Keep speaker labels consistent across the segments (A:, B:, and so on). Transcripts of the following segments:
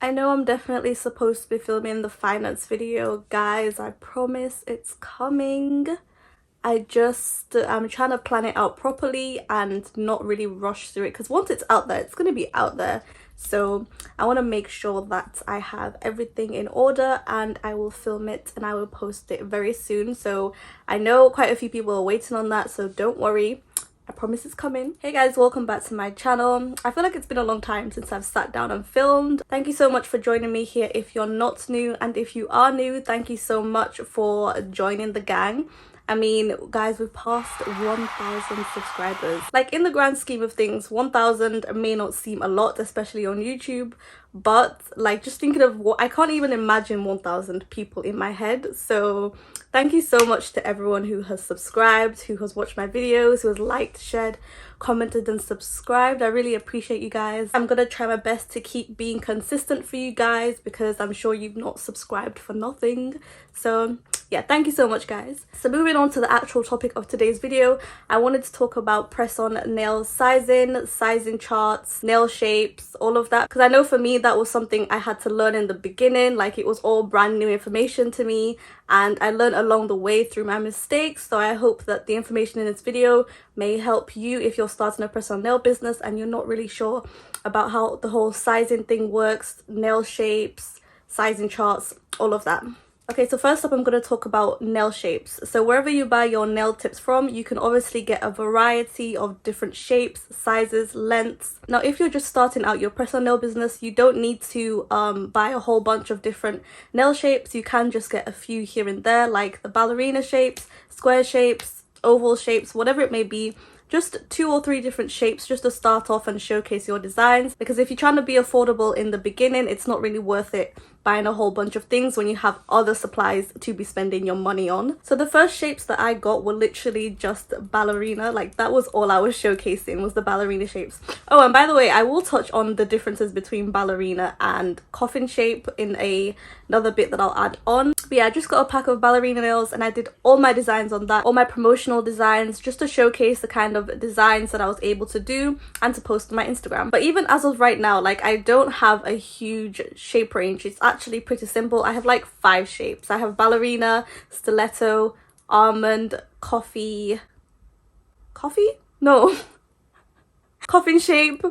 A: I know I'm definitely supposed to be filming the finance video, guys. I promise it's coming. I'm trying to plan it out properly and not really rush through it, because once it's out there, it's going to be out there. So I want to make sure that I have everything in order, and I will film it and I will post it very soon. So I know quite a few people are waiting on that, so don't worry. I promise it's coming. Hey guys, welcome back to my channel. I feel like it's been a long time since I've sat down and filmed. Thank you so much for joining me here if you're not new, and if you are new, thank you so much for joining the gang. I mean, guys, we've passed 1,000 subscribers. Like, in the grand scheme of things, 1,000 may not seem a lot, especially on YouTube, but like, just thinking of what, I can't even imagine 1,000 people in my head. So thank you so much to everyone who has subscribed, who has watched my videos, who has liked, shared, commented and subscribed. I really appreciate you guys. I'm gonna try my best to keep being consistent for you guys, because I'm sure you've not subscribed for nothing. So yeah, thank you so much, guys. So moving on to the actual topic of today's video, I wanted to talk about press-on nail sizing charts, nail shapes, all of that, because I know for me that was something I had to learn in the beginning. Like, it was all brand new information to me, and I learned along the way through my mistakes. So I hope that the information in this video may help you if you're starting a press-on nail business and you're not really sure about how the whole sizing thing works, nail shapes, sizing charts, all of that. Okay, so first up, I'm going to talk about nail shapes. So wherever you buy your nail tips from, you can obviously get a variety of different shapes, sizes, lengths. Now, if you're just starting out your press-on nail business, you don't need to buy a whole bunch of different nail shapes. You can just get a few here and there, like the ballerina shapes, square shapes, oval shapes, whatever it may be. Just 2 or 3 different shapes just to start off and showcase your designs, because if you're trying to be affordable in the beginning, it's not really worth it buying a whole bunch of things when you have other supplies to be spending your money on. So the first shapes that I got were literally just ballerina. Like, that was all I was showcasing, was the ballerina shapes. Oh, and by the way, I will touch on the differences between ballerina and coffin shape in another bit that I'll add on. But yeah, I just got a pack of ballerina nails and I did all my designs on that, all my promotional designs, just to showcase the kind of designs that I was able to do and to post on my Instagram. But even as of right now, like, I don't have a huge shape range. It's actually pretty simple. I have like 5 shapes. I have ballerina, stiletto, almond, coffin shape,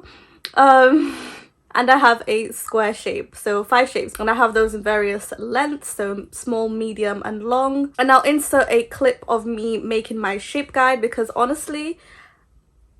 A: and I have a square shape. So 5 shapes, and I have those in various lengths, so small, medium and long. And I'll insert a clip of me making my shape guide, because honestly,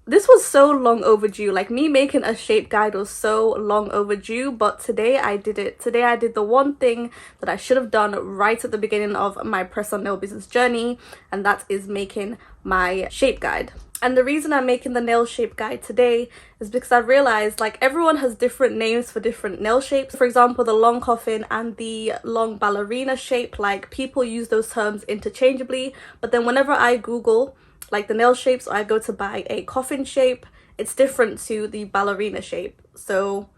A: this was so long overdue. Like, me making a shape guide was so long overdue, but today I did it. Today I did the one thing that I should have done right at the beginning of my press-on nail business journey, and that is making my shape guide. And the reason I'm making the nail shape guide today is because I realized, like, everyone has different names for different nail shapes. For example, the long coffin and the long ballerina shape, like, people use those terms interchangeably, but then whenever I Google like the nail shapes, or I go to buy a coffin shape, it's different to the ballerina shape. So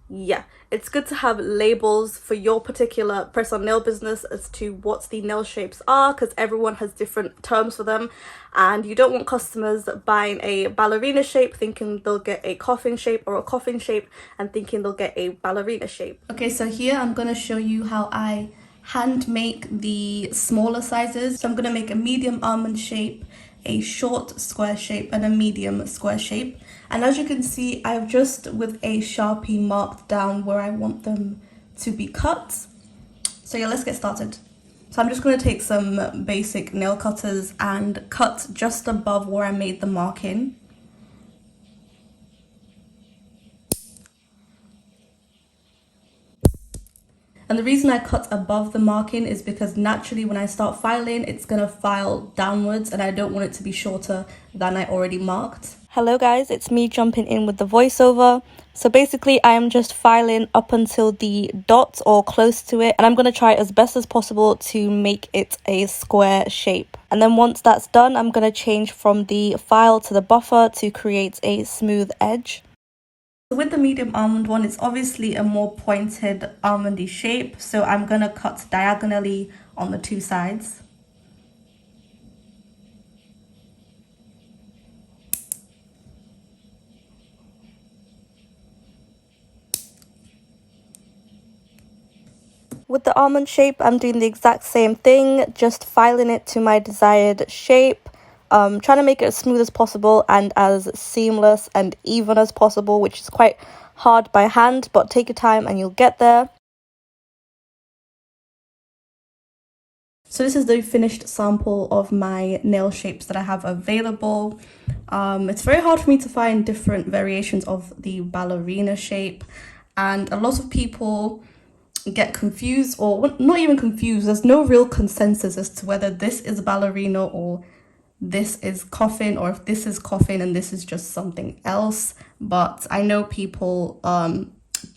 A: yeah, it's good to have labels for your particular press-on nail business as to what the nail shapes are, because everyone has different terms for them, and you don't want customers buying a ballerina shape thinking they'll get a coffin shape, or a coffin shape and thinking they'll get a ballerina shape. Okay, so here I'm going to show you how I hand make the smaller sizes. So I'm going to make a medium almond shape, a short square shape and a medium square shape. And as you can see, I've just with a Sharpie marked down where I want them to be cut. So yeah, let's get started. So I'm just going to take some basic nail cutters and cut just above where I made the marking. And the reason I cut above the marking is because naturally when I start filing, it's going to file downwards, and I don't want it to be shorter than I already marked. Hello guys, it's me jumping in with the voiceover. So basically I am just filing up until the dot or close to it, and I'm going to try as best as possible to make it a square shape. And then once that's done, I'm going to change from the file to the buffer to create a smooth edge. With the medium almond one, it's obviously a more pointed almondy shape, so I'm going to cut diagonally on the 2 sides. With the almond shape, I'm doing the exact same thing, just filing it to my desired shape. Trying to make it as smooth as possible and as seamless and even as possible, which is quite hard by hand, but take your time and you'll get there. So this is the finished sample of my nail shapes that I have available. It's very hard for me to find different variations of the ballerina shape, and a lot of people get confused, or not even confused. There's no real consensus as to whether this is ballerina or this is coffin, or if this is coffin and this is just something else. But I know people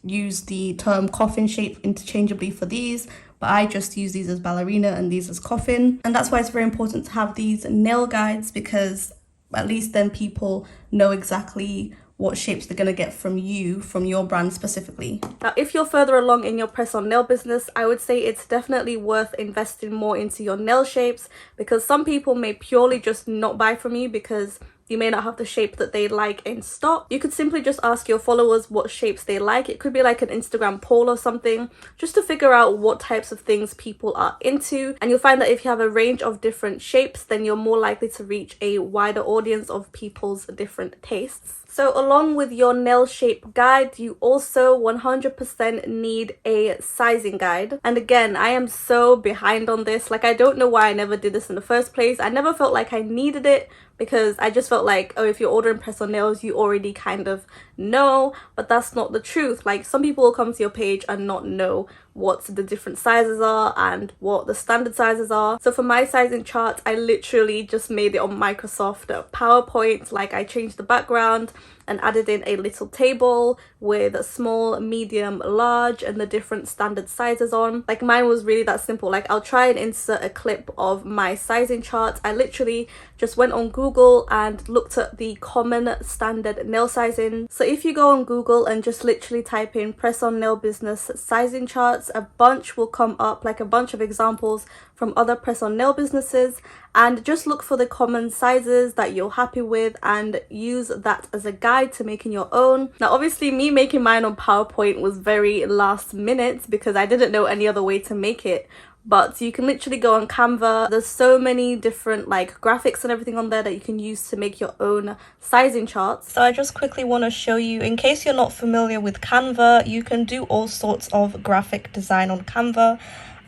A: use the term coffin shape interchangeably for these, but I just use these as ballerina and these as coffin. And that's why it's very important to have these nail guides, because at least then people know exactly what shapes they're going to get from you, from your brand specifically. Now, if you're further along in your press-on nail business, I would say it's definitely worth investing more into your nail shapes, because some people may purely just not buy from you because you may not have the shape that they like in stock. You could simply just ask your followers what shapes they like. It could be like an Instagram poll or something, just to figure out what types of things people are into. And you'll find that if you have a range of different shapes, then you're more likely to reach a wider audience of people's different tastes. So along with your nail shape guide, you also 100% need a sizing guide. And again, I am so behind on this. Like, I don't know why I never did this in the first place. I never felt like I needed it, because I just felt like, oh, if you're ordering press-on nails, you already kind of know. But that's not the truth. Like, some people will come to your page and not know what the different sizes are and what the standard sizes are. So for my sizing chart, I literally just made it on Microsoft PowerPoint. Like, I changed the background and added in a little table with small, medium, large, and the different standard sizes on. Like, mine was really that simple. Like, I'll try and insert a clip of my sizing chart. I literally just went on Google and looked at the common standard nail sizing. So if you go on Google and just literally type in press-on nail business sizing charts, a bunch will come up, like a bunch of examples from other press-on nail businesses, and just look for the common sizes that you're happy with and use that as a guide to making your own. Now, obviously, me making mine on PowerPoint was very last minute because I didn't know any other way to make it. But you can literally go on Canva. There's so many different like graphics and everything on there that you can use to make your own sizing charts. So I just quickly want to show you, in case you're not familiar with Canva, you can do all sorts of graphic design on Canva.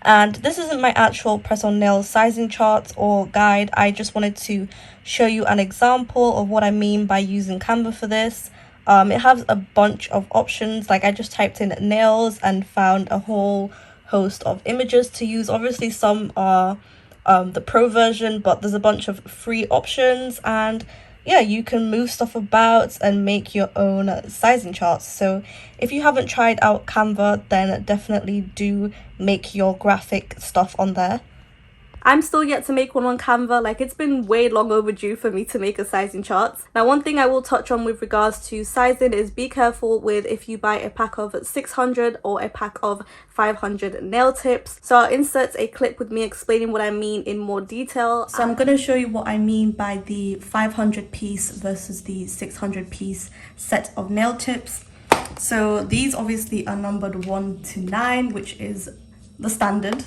A: And this isn't my actual press-on nail sizing chart or guide. I just wanted to show you an example of what I mean by using Canva for this. It has a bunch of options. Like, I just typed in nails and found a whole host of images to use. Obviously, some are the pro version, but there's a bunch of free options, and yeah, you can move stuff about and make your own sizing charts. So if you haven't tried out Canva, then definitely do make your graphic stuff on there. I'm still yet to make one on Canva. Like, it's been way long overdue for me to make a sizing chart. Now, one thing I will touch on with regards to sizing is be careful with if you buy a pack of 600 or a pack of 500 nail tips. So I'll insert a clip with me explaining what I mean in more detail. So I'm going to show you what I mean by the 500 piece versus the 600 piece set of nail tips. So these obviously are numbered 1 to 9, which is the standard.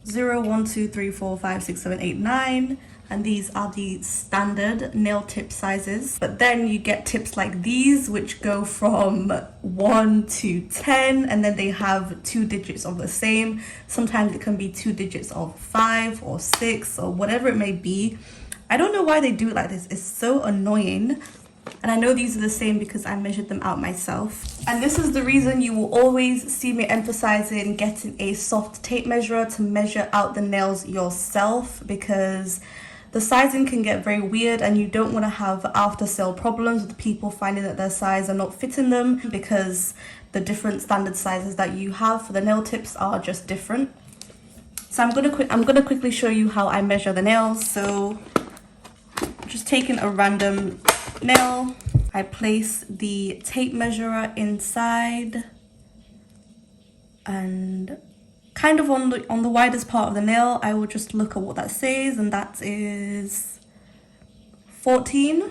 A: 0, 1, 2, 3, 4, 5, 6, 7, 8, 9, and these are the standard nail tip sizes. But then you get tips like these, which go from 1 to 10, and then they have 2 digits of the same. Sometimes it can be 2 digits of 5 or 6 or whatever it may be. I don't know why they do it like this. It's so annoying. And I know these are the same because I measured them out myself. And this is the reason you will always see me emphasizing getting a soft tape measurer to measure out the nails yourself, because the sizing can get very weird and you don't want to have after sale problems with people finding that their size are not fitting them, because the different standard sizes that you have for the nail tips are just different. So I'm gonna quickly show you how I measure the nails. So just taking a random nail, I place the tape measurer inside and kind of on the widest part of the nail. I will just look at what that says, and that is 14,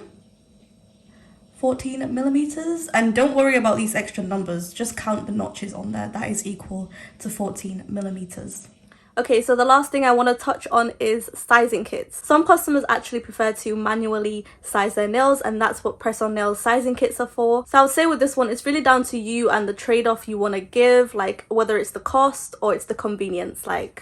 A: 14 millimeters. And don't worry about these extra numbers, just count the notches on there. That is equal to 14 millimeters. Okay, so the last thing I want to touch on is sizing kits. Some customers actually prefer to manually size their nails, and that's what press-on nail sizing kits are for. So I would say with this one, it's really down to you and the trade-off you want to give, like whether it's the cost or it's the convenience, like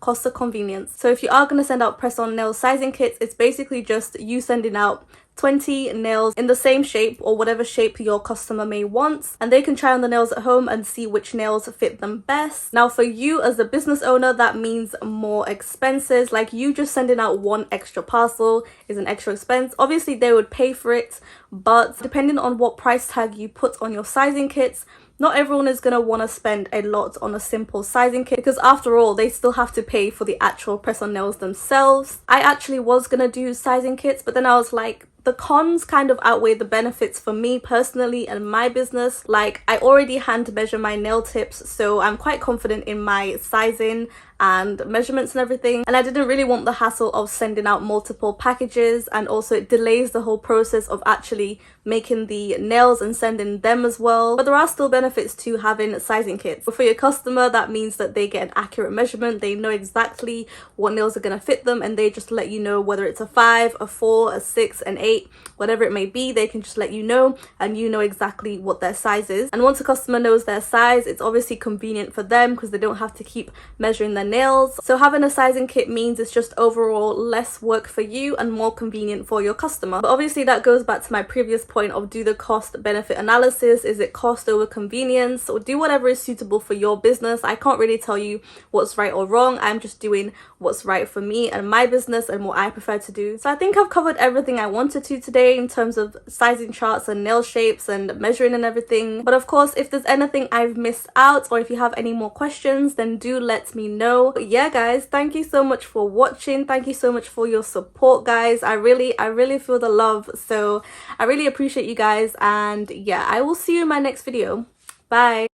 A: cost of convenience. So if you are going to send out press-on nail sizing kits, it's basically just you sending out 20 nails in the same shape or whatever shape your customer may want, and they can try on the nails at home and see which nails fit them best. Now for you as a business owner, that means more expenses. Like you just sending out one extra parcel is an extra expense. Obviously they would pay for it, but depending on what price tag you put on your sizing kits, not everyone is going to want to spend a lot on a simple sizing kit, because after all, they still have to pay for the actual press-on nails themselves. I actually was going to do sizing kits, but then I was like, the cons kind of outweigh the benefits for me personally and my business. Like I already hand measure my nail tips, so I'm quite confident in my sizing and measurements and everything, and I didn't really want the hassle of sending out multiple packages, and also it delays the whole process of actually making the nails and sending them as well. But there are still benefits to having sizing kits. But for your customer, that means that they get an accurate measurement, they know exactly what nails are going to fit them, and they just let you know whether it's a 5, a 4, a 6, an 8, whatever it may be. They can just let you know, and you know exactly what their size is. And once a customer knows their size, it's obviously convenient for them because they don't have to keep measuring their nails. So having a sizing kit means it's just overall less work for you and more convenient for your customer. But obviously that goes back to my previous point of do the cost benefit analysis. Is it cost over convenience? Or do whatever is suitable for your business. I can't really tell you what's right or wrong. I'm just doing what's right for me and my business and what I prefer to do. So I think I've covered everything I wanted to today in terms of sizing charts and nail shapes and measuring and everything. But of course, if there's anything I've missed out, or if you have any more questions, then do let me know. But yeah guys, thank you so much for watching. Thank you so much for your support, guys. I really feel the love, so I really appreciate you guys. And yeah, I will see you in my next video. Bye.